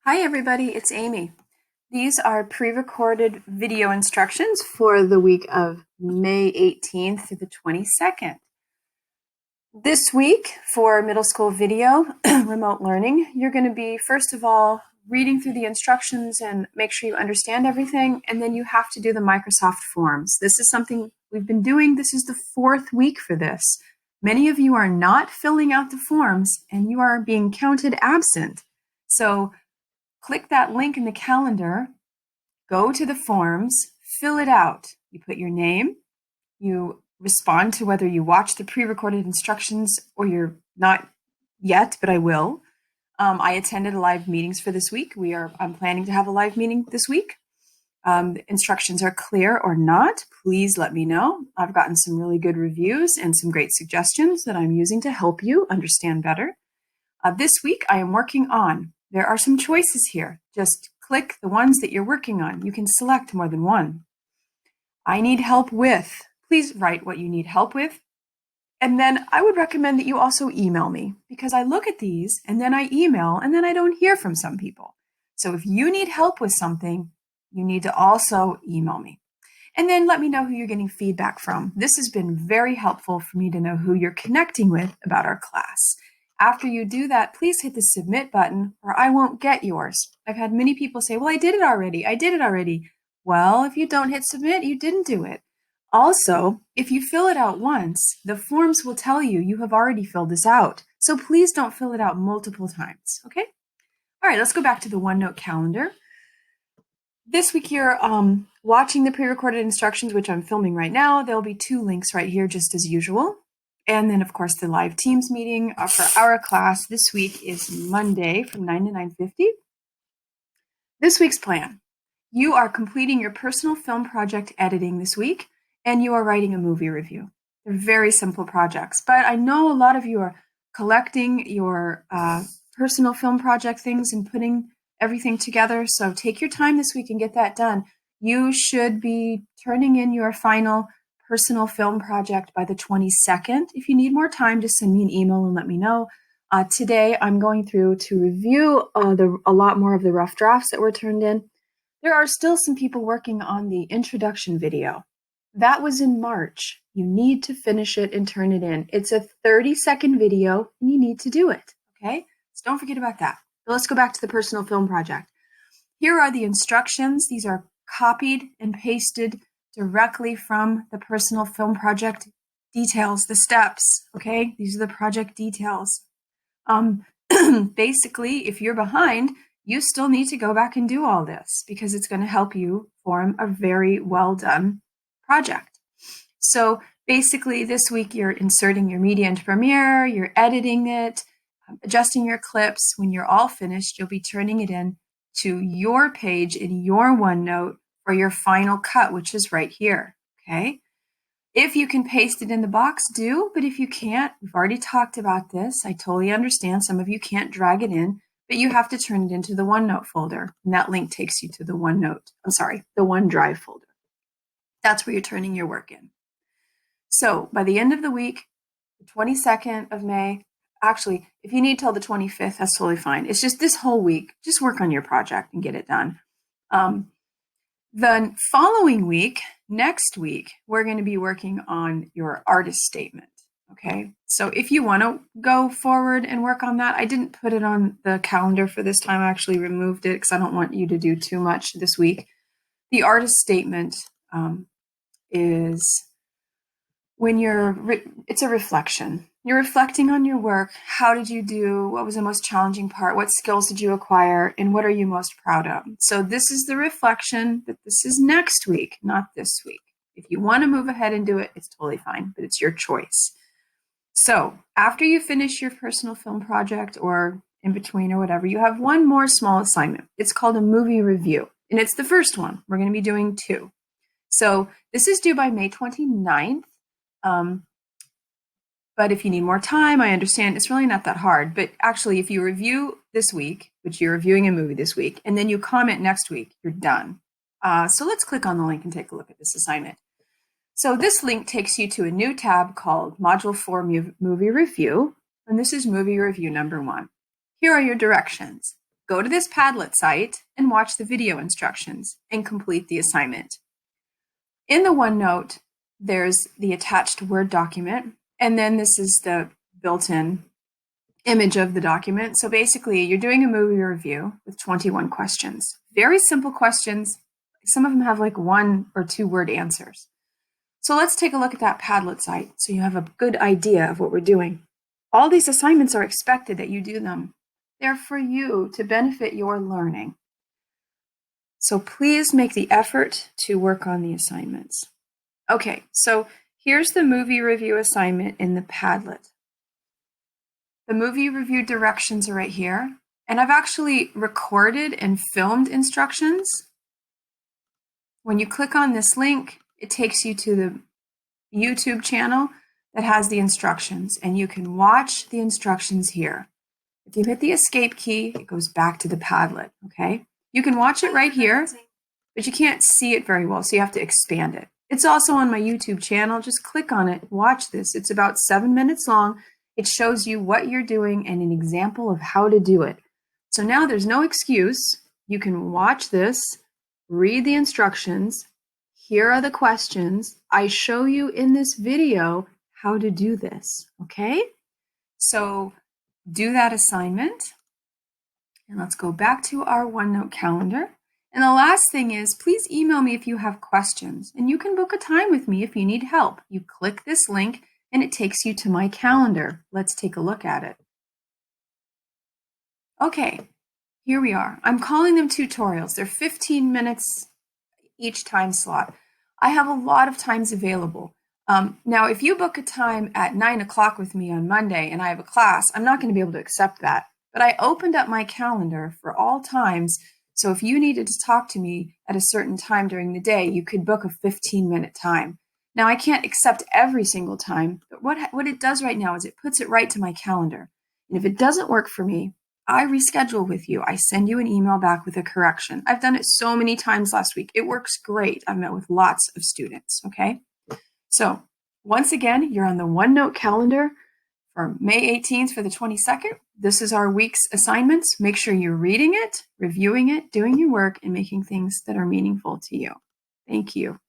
Hi everybody, it's Amy. These are pre-recorded video instructions for the week of May 18th through the 22nd. This week for middle school video, remote learning, you're going to be, first of all, reading through the instructions and make sure you understand everything, and then you have to do the Microsoft Forms. This is something we've been doing. This is the fourth week for this. Many of you are not filling out the forms, and you are being counted absent. So click that link in the calendar, go to the forms, fill it out. You put your name, you respond to whether you watch the pre-recorded instructions or you're not yet, but I will. I attended live meetings for this week. I'm planning to have a live meeting this week. The instructions are clear or not, please let me know. I've gotten some really good reviews and some great suggestions that I'm using to help you understand better. This week I am working on, there are some choices here. Just click the ones that you're working on. You can select more than one. I need help with. Please write what you need help with. And then I would recommend that you also email me, because I look at these and then I email and then I don't hear from some people. So if you need help with something, you need to also email me. And then let me know who you're getting feedback from. This has been very helpful for me to know who you're connecting with about our class. After you do that, please hit the submit button or I won't get yours. I've had many people say, well, I did it already. Well, if you don't hit submit, you didn't do it. Also, if you fill it out once, the forms will tell you you have already filled this out. So please don't fill it out multiple times, okay? All right, let's go back to the OneNote calendar. This week you're watching the pre-recorded instructions, which I'm filming right now. There'll be two links right here, just as usual. And then, of course, the live Teams meeting for our class this week is Monday from 9 to 9:50. This week's plan. You are completing your personal film project editing this week, and you are writing a movie review. They're very simple projects, but I know a lot of you are collecting your personal film project things and putting everything together. So take your time this week and get that done. You should be turning in your final personal film project by the 22nd. If you need more time, just send me an email and let me know. Today, I'm going through to review a lot more of the rough drafts that were turned in. There are still some people working on the introduction video. That was in March. You need to finish it and turn it in. It's a 30-second video, and you need to do it, okay? So don't forget about that. But let's go back to the personal film project. Here are the instructions. These are copied and pasted directly from the personal film project details, the steps, okay? These are the project details. Basically, if you're behind, you still need to go back and do all this because it's going to help you form a very well done project. So basically this week you're inserting your media into Premiere, you're editing it, adjusting your clips. When you're all finished, you'll be turning it in to your page in your OneNote for your final cut, which is right here, okay? If you can paste it in the box, do, but if you can't, we've already talked about this. I totally understand some of you can't drag it in, but you have to turn it into the OneNote folder, and that link takes you to the the OneDrive folder. That's where you're turning your work in. So by the end of the week, the 22nd of May, actually, if you need till the 25th, that's totally fine. It's just this whole week, just work on your project and get it done. The following week, next week, we're going to be working on your artist statement, okay? So if you want to go forward and work on that, I didn't put it on the calendar for this time. I actually removed it because I don't want you to do too much this week. The artist statement is when it's a reflection. You're reflecting on your work. How did you do? What was the most challenging part? What skills did you acquire? And what are you most proud of? So this is the reflection, but this is next week, not this week. If you want to move ahead and do it, it's totally fine, but it's your choice. So after you finish your personal film project or in between or whatever, you have one more small assignment. It's called a movie review, and it's the first one. We're going to be doing two. So this is due by May 29th. But if you need more time, I understand it's really not that hard. But actually, if you review this week, which you're reviewing a movie this week, and then you comment next week, you're done. So let's click on the link and take a look at this assignment. So this link takes you to a new tab called Module 4 Movie Review, and this is movie review number 1. Here are your directions. go to this Padlet site and watch the video instructions and complete the assignment. In the OneNote, there's the attached Word document, and then this is the built-in image of the document. So basically, you're doing a movie review with 21 questions. Very simple questions. Some of them have like 1 or 2 word answers. So let's take a look at that Padlet site so you have a good idea of what we're doing. All these assignments are expected that you do them. They're for you to benefit your learning. So please make the effort to work on the assignments. Okay, so here's the movie review assignment in the Padlet. The movie review directions are right here, and I've actually recorded and filmed instructions. When you click on this link, it takes you to the YouTube channel that has the instructions, and you can watch the instructions here. If you hit the escape key, it goes back to the Padlet, okay? You can watch it right here, but you can't see it very well, so you have to expand it. It's also on my YouTube channel. Just click on it, watch this. It's about 7 minutes long. It shows you what you're doing and an example of how to do it. So now there's no excuse. You can watch this, read the instructions. Here are the questions. I show you in this video how to do this, okay? So do that assignment. And let's go back to our OneNote calendar. And the last thing is, please email me if you have questions. And you can book a time with me if you need help. You click this link and it takes you to my calendar. Let's take a look at it. Okay, here we are. I'm calling them tutorials. They're 15 minutes each time slot. I have a lot of times available. Now, if you book a time at 9 o'clock with me on Monday and I have a class, I'm not going to be able to accept that. But I opened up my calendar for all times. So if you needed to talk to me at a certain time during the day, you could book a 15-minute time. Now, I can't accept every single time, but what it does right now is it puts it right to my calendar. And if it doesn't work for me, I reschedule with you. I send you an email back with a correction. I've done it so many times last week. It works great. I've met with lots of students, okay? So once again, you're on the OneNote calendar for May 18th for the 22nd. This is our week's assignments. Make sure you're reading it, reviewing it, doing your work, and making things that are meaningful to you. Thank you.